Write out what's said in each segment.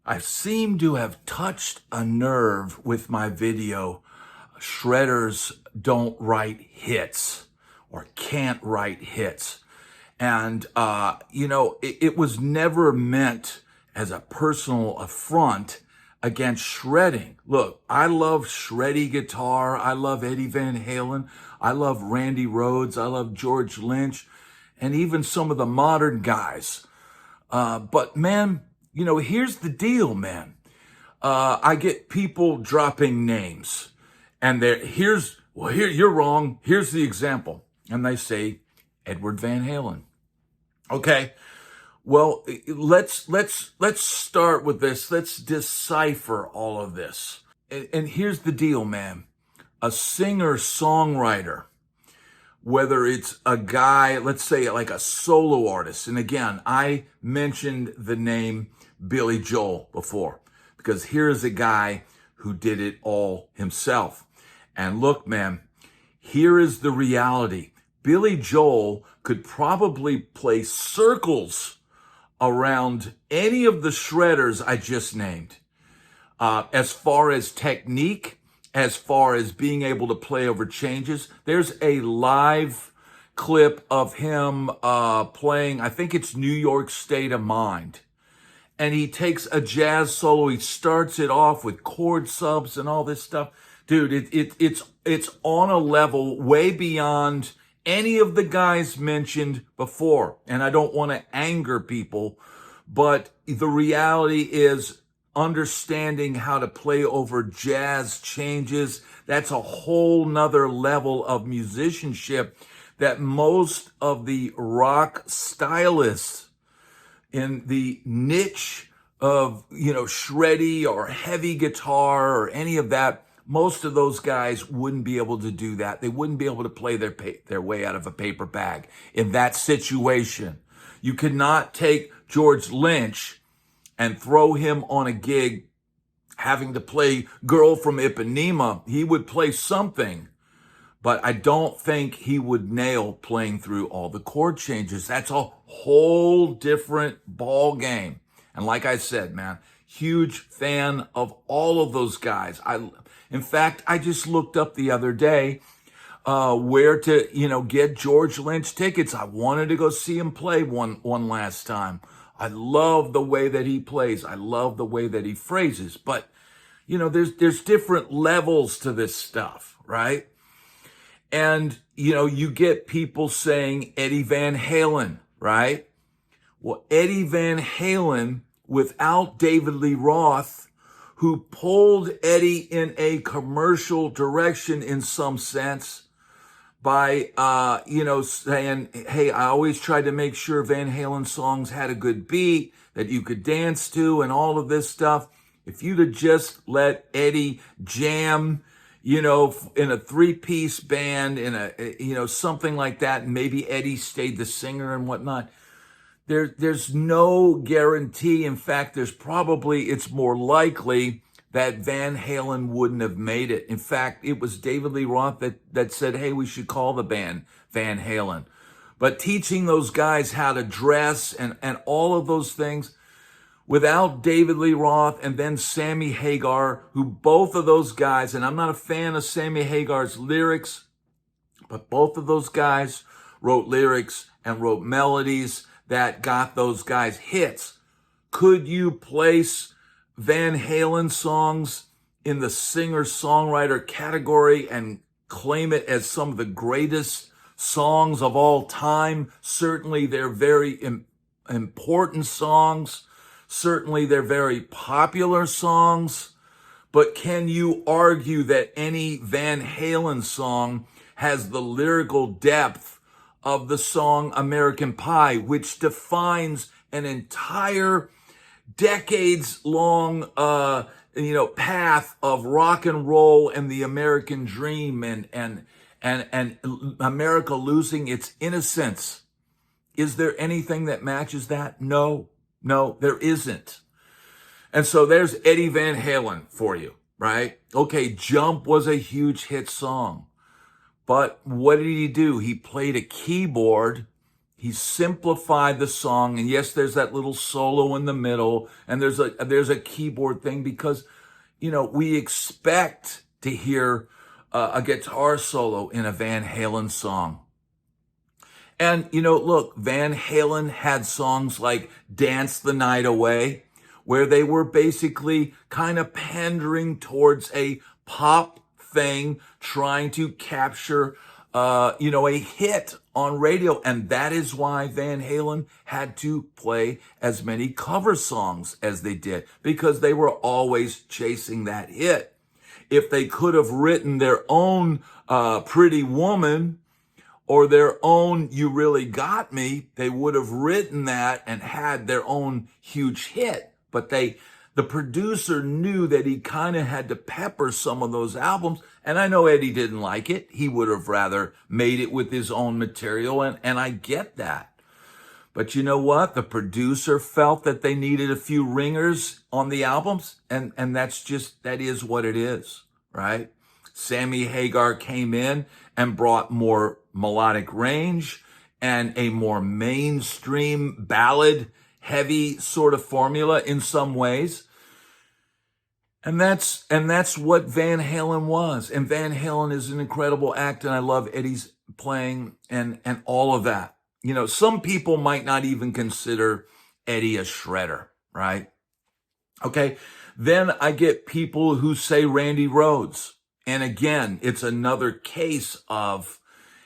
I seem to have touched a nerve with my video. Shredders don't write hits or can't write hits. And, it was never meant as a personal affront against shredding. Look, I love shreddy guitar. I love Eddie Van Halen. I love Randy Rhodes. I love George Lynch and even some of the modern guys. But man, here's the deal, man. I get people dropping names and here, you're wrong. Here's the example. And they say Edward Van Halen. Okay. Well, let's start with this. Let's decipher all of this. And here's the deal, man. A singer-songwriter, whether it's a guy, let's say like a solo artist. And again, I mentioned the name Billy Joel before, because here's a guy who did it all himself. And look, man, here is the reality. Billy Joel could probably play circles around any of the shredders I just named. As far as technique, as far as being able to play over changes, there's a live clip of him playing, I think it's New York State of Mind. And he takes a jazz solo. He starts it off with chord subs and all this stuff. Dude, it's on a level way beyond any of the guys mentioned before. And I don't want to anger people, but the reality is understanding how to play over jazz changes. That's a whole nother level of musicianship that most of the rock stylists in the niche of, shreddy or heavy guitar or any of that, most of those guys wouldn't be able to do that. They wouldn't be able to play their way out of a paper bag in that situation. You could not take George Lynch and throw him on a gig having to play Girl from Ipanema. He would play something, but I don't think he would nail playing through all the chord changes. That's a whole different ball game. And like I said, man, huge fan of all of those guys. In fact, I just looked up the other day where to, get George Lynch tickets. I wanted to go see him play one last time. I love the way that he plays. I love the way that he phrases. But, there's different levels to this stuff, right? And, you get people saying Eddie Van Halen, right? Well, Eddie Van Halen, without David Lee Roth, who pulled Eddie in a commercial direction in some sense by, saying, hey, I always tried to make sure Van Halen songs had a good beat that you could dance to and all of this stuff. If you'd have just let Eddie jam, in a three-piece band, in a, something like that, and maybe Eddie stayed the singer and whatnot, there's no guarantee. In fact, it's more likely that Van Halen wouldn't have made it. In fact, it was David Lee Roth that said, hey, we should call the band Van Halen. But teaching those guys how to dress and all of those things, without David Lee Roth and then Sammy Hagar, who both of those guys, and I'm not a fan of Sammy Hagar's lyrics, but both of those guys wrote lyrics and wrote melodies that got those guys hits. Could you place Van Halen songs in the singer-songwriter category and claim it as some of the greatest songs of all time? Certainly they're very important songs. Certainly they're very popular songs. But can you argue that any Van Halen song has the lyrical depth of the song American Pie, which defines an entire decades-long, path of rock and roll and the American dream and America losing its innocence? Is there anything that matches that? No, there isn't. And so there's Eddie Van Halen for you, right? Okay, Jump was a huge hit song. But what did he do? He played a keyboard He simplified the song, and yes, there's that little solo in the middle, and there's a keyboard thing because, we expect to hear a guitar solo in a Van Halen song. And, look, Van Halen had songs like Dance the Night Away, where they were basically kind of pandering towards a pop thing, trying to capture, a hit on radio. And that is why Van Halen had to play as many cover songs as they did, because they were always chasing that hit. If they could have written their own Pretty Woman or their own You Really Got Me, they would have written that and had their own huge hit. But the producer knew that he kind of had to pepper some of those albums. And I know Eddie didn't like it. He would have rather made it with his own material. And I get that. But you know what? The producer felt that they needed a few ringers on the albums. And that is what it is, right? Sammy Hagar came in and brought more melodic range and a more mainstream ballad heavy sort of formula in some ways. And that's what Van Halen was. And Van Halen is an incredible act, and I love Eddie's playing and all of that. Some people might not even consider Eddie a shredder, right? Okay. Then I get people who say Randy Rhodes. And again, it's another case of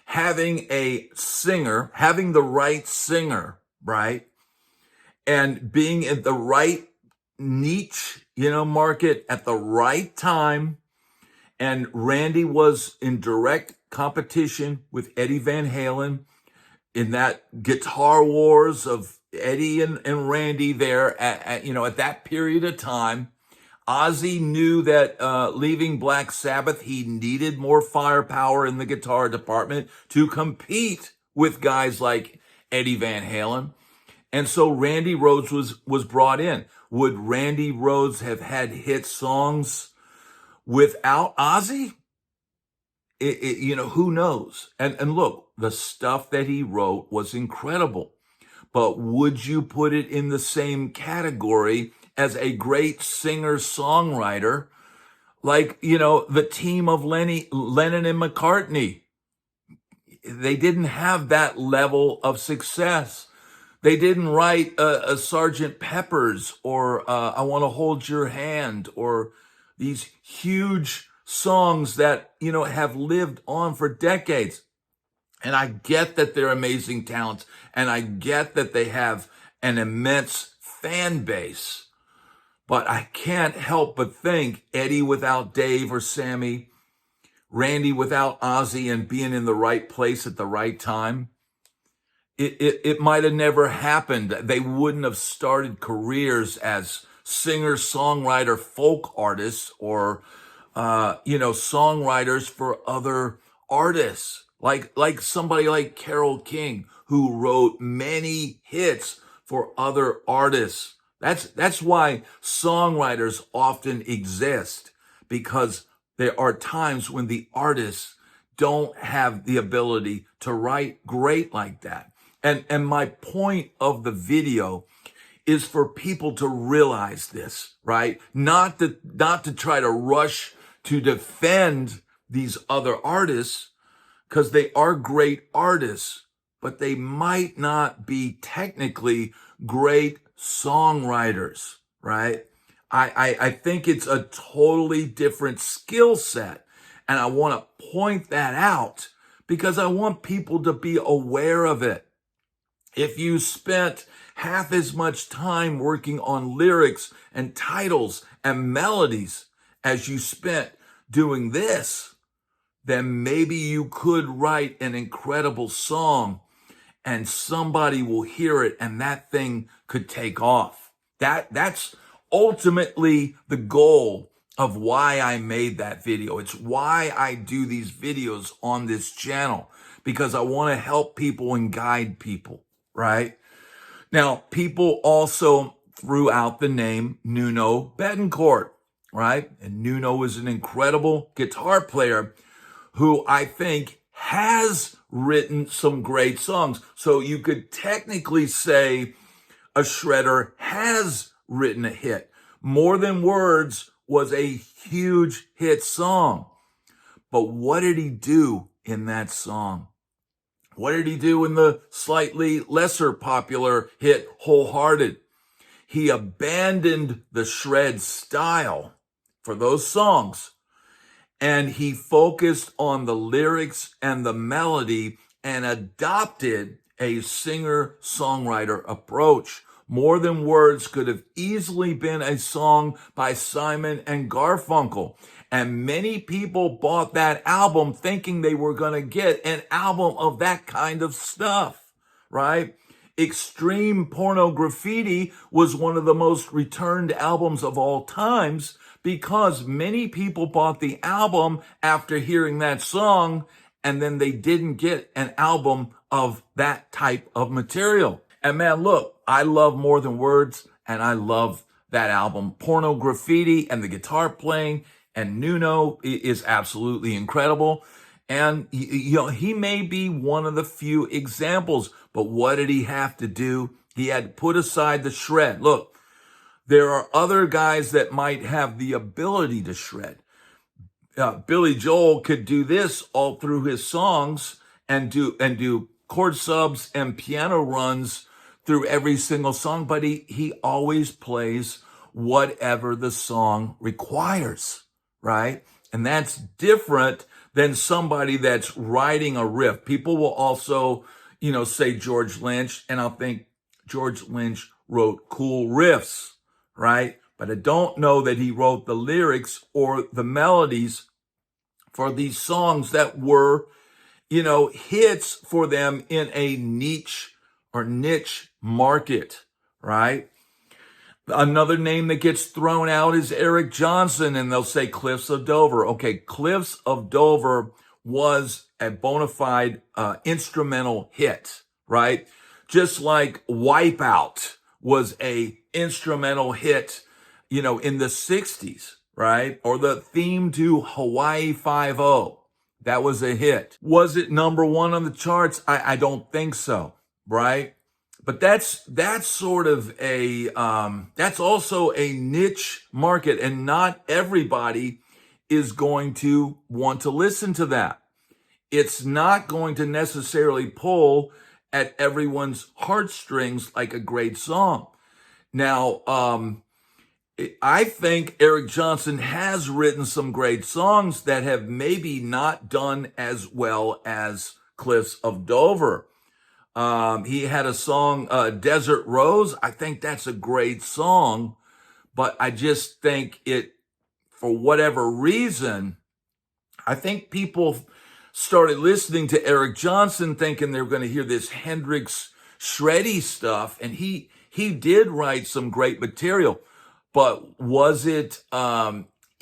having the right singer, right? And being in the right niche, market at the right time. And Randy was in direct competition with Eddie Van Halen in that guitar wars of Eddie and Randy there at that period of time. Ozzy knew that leaving Black Sabbath, he needed more firepower in the guitar department to compete with guys like Eddie Van Halen. And so Randy Rhodes was brought in. Would Randy Rhodes have had hit songs without Ozzy? Who knows? And look, the stuff that he wrote was incredible. But would you put it in the same category as a great singer-songwriter like, the team of Lennon and McCartney? They didn't have that level of success. They didn't write a Sgt. Pepper's or I Want to Hold Your Hand or these huge songs that, have lived on for decades. And I get that they're amazing talents, and I get that they have an immense fan base. But I can't help but think Eddie without Dave or Sammy, Randy without Ozzy, and being in the right place at the right time, it might have never happened. They wouldn't have started careers as singer-songwriter folk artists or, songwriters for other artists, like somebody like Carole King, who wrote many hits for other artists. That's why songwriters often exist, because there are times when the artists don't have the ability to write great like that. And my point of the video is for people to realize this, right? Not to try to rush to defend these other artists, because they are great artists, but they might not be technically great songwriters, right? I think it's a totally different skill set. And I want to point that out because I want people to be aware of it. If you spent half as much time working on lyrics and titles and melodies as you spent doing this, then maybe you could write an incredible song and somebody will hear it and that thing could take off. That's ultimately the goal of why I made that video. It's why I do these videos on this channel, because I want to help people and guide people, right? Now, people also threw out the name Nuno Bettincourt, right? And Nuno is an incredible guitar player who I think has written some great songs. So you could technically say a shredder has written a hit. More Than Words was a huge hit song. But what did he do in that song? What did he do in the slightly lesser popular hit Wholehearted? He abandoned the shred style for those songs, and he focused on the lyrics and the melody and adopted a singer-songwriter approach. More Than Words could have easily been a song by Simon and Garfunkel. And many people bought that album thinking they were going to get an album of that kind of stuff, right? Extreme Porno Graffiti was one of the most returned albums of all times because many people bought the album after hearing that song, and then they didn't get an album of that type of material. And man, look, I love More Than Words, and I love that album. Porno Graffiti and the guitar playing and Nuno is absolutely incredible. And he may be one of the few examples, but what did he have to do? He had to put aside the shred. Look, there are other guys that might have the ability to shred. Billy Joel could do this all through his songs and do chord subs and piano runs through every single song, but he always plays whatever the song requires, right? And that's different than somebody that's writing a riff. People will also, say George Lynch, and I'll think George Lynch wrote cool riffs, right? But I don't know that he wrote the lyrics or the melodies for these songs that were, hits for them in a niche market, right? Another name that gets thrown out is Eric Johnson, and they'll say Cliffs of Dover. Okay, Cliffs of Dover was a bona fide instrumental hit, right? Just like Wipeout was a instrumental hit, in the 60s, right? Or the theme to Hawaii Five-0, that was a hit. Was it number one on the charts? I don't think so, right? But that's sort of that's also a niche market, and not everybody is going to want to listen to that. It's not going to necessarily pull at everyone's heartstrings like a great song. Now, I think Eric Johnson has written some great songs that have maybe not done as well as Cliffs of Dover. He had a song, Desert Rose. I think that's a great song, but I just think for whatever reason, I think people started listening to Eric Johnson thinking they were going to hear this Hendrix shreddy stuff, and he did write some great material, but was it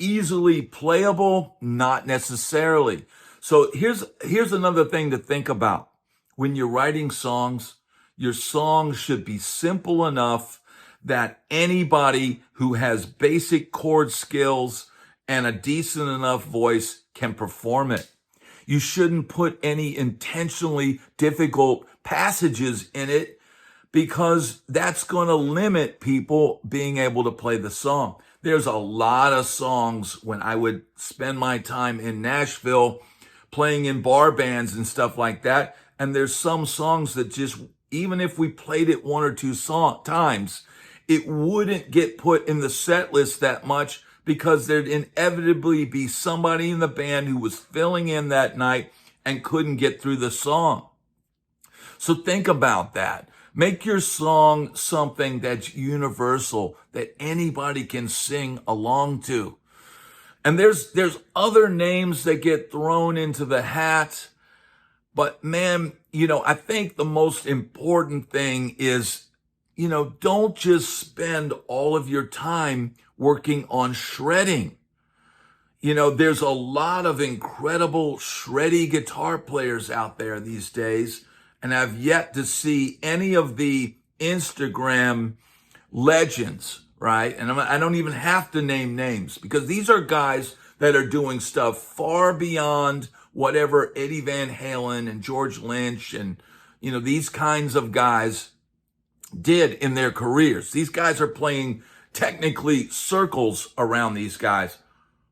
easily playable? Not necessarily. So here's another thing to think about. When you're writing songs, your songs should be simple enough that anybody who has basic chord skills and a decent enough voice can perform it. You shouldn't put any intentionally difficult passages in it, because that's going to limit people being able to play the song. There's a lot of songs when I would spend my time in Nashville playing in bar bands and stuff like that. And there's some songs that just, even if we played it one or two times, it wouldn't get put in the set list that much, because there'd inevitably be somebody in the band who was filling in that night and couldn't get through the song. So think about that. Make your song something that's universal, that anybody can sing along to. And there's other names that get thrown into the hat. But man, I think the most important thing is, don't just spend all of your time working on shredding. There's a lot of incredible shreddy guitar players out there these days, and I've yet to see any of the Instagram legends, right? And I don't even have to name names, because these are guys that are doing stuff far beyond whatever Eddie Van Halen and George Lynch and, these kinds of guys did in their careers. These guys are playing technically circles around these guys,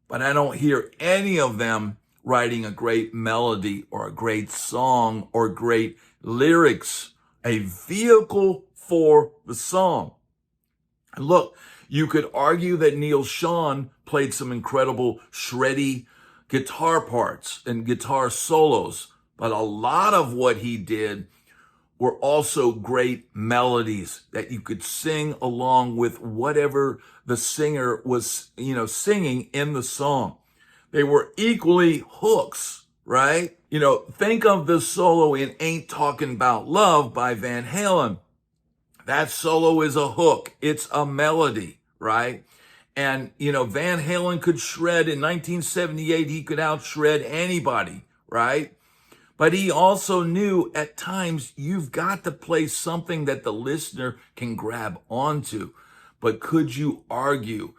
but I don't hear any of them writing a great melody or a great song or great lyrics, a vehicle for the song. And look, you could argue that Neil Schon played some incredible shreddy guitar parts and guitar solos, but a lot of what he did were also great melodies that you could sing along with whatever the singer was, singing in the song. They were equally hooks, right? Think of the solo in Ain't Talking About Love by Van Halen. That solo is a hook. It's a melody, right? And, Van Halen could shred in 1978. He could out-shred anybody, right? But he also knew at times you've got to play something that the listener can grab onto. But could you argue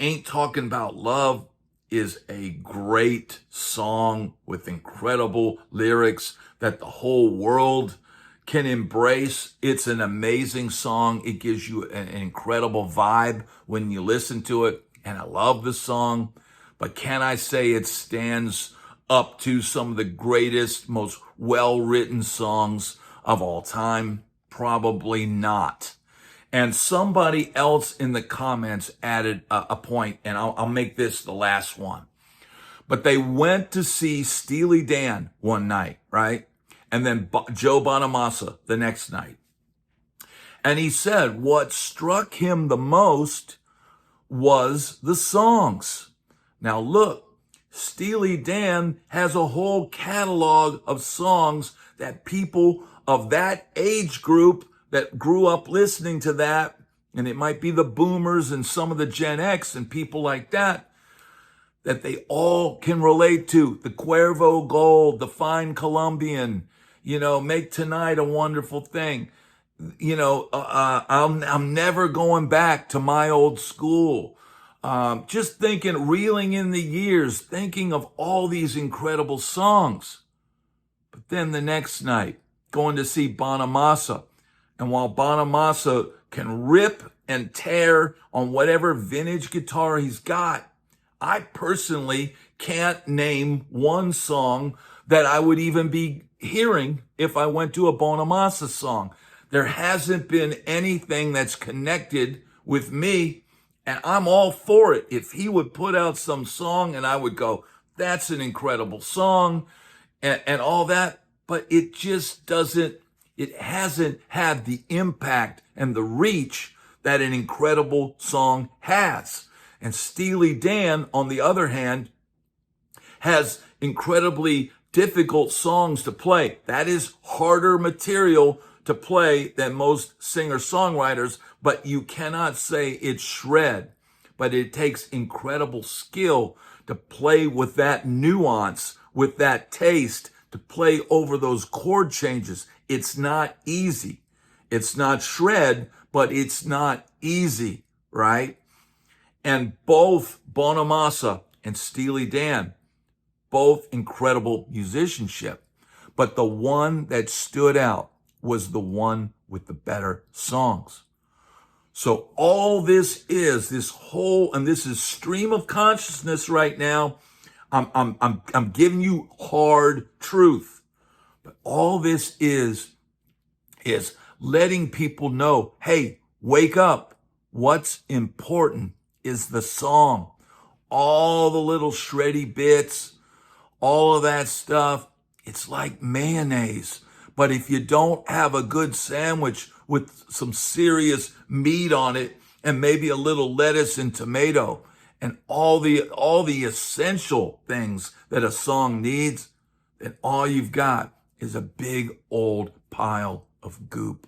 Ain't Talking About Love is a great song with incredible lyrics that the whole world can embrace? It's an amazing song. It gives you an incredible vibe when you listen to it. And I love the song. But can I say it stands up to some of the greatest, most well-written songs of all time? Probably not. And somebody else in the comments added a point, and I'll make this the last one. But they went to see Steely Dan one night, right? And then Joe Bonamassa the next night. And he said what struck him the most was the songs. Now look, Steely Dan has a whole catalog of songs that people of that age group that grew up listening to that, and it might be the boomers and some of the Gen X and people like that they all can relate to. The Cuervo Gold, the Fine Colombian, Make Tonight a Wonderful Thing. I'm never going back to my old school. Just reeling in the years, thinking of all these incredible songs. But then the next night, going to see Bonamassa. And while Bonamassa can rip and tear on whatever vintage guitar he's got, I personally can't name one song that I would even be hearing if I went to a Bonamassa song. There hasn't been anything that's connected with me, and I'm all for it. If he would put out some song and I would go, that's an incredible song and all that, but it just hasn't had the impact and the reach that an incredible song has. And Steely Dan, on the other hand, has incredibly difficult songs to play. That is harder material to play than most singer-songwriters, but you cannot say it's shred. But it takes incredible skill to play with that nuance, with that taste, to play over those chord changes. It's not easy. It's not shred, but it's not easy, right? And both Bonamassa and Steely Dan, both incredible musicianship. But the one that stood out was the one with the better songs. So all this is, this is stream of consciousness right now. I'm giving you hard truth. But all this is letting people know, hey, wake up. What's important is the song. All the little shreddy bits, all of that stuff, it's like mayonnaise. But if you don't have a good sandwich with some serious meat on it and maybe a little lettuce and tomato and all the essential things that a song needs, then all you've got is a big old pile of goop.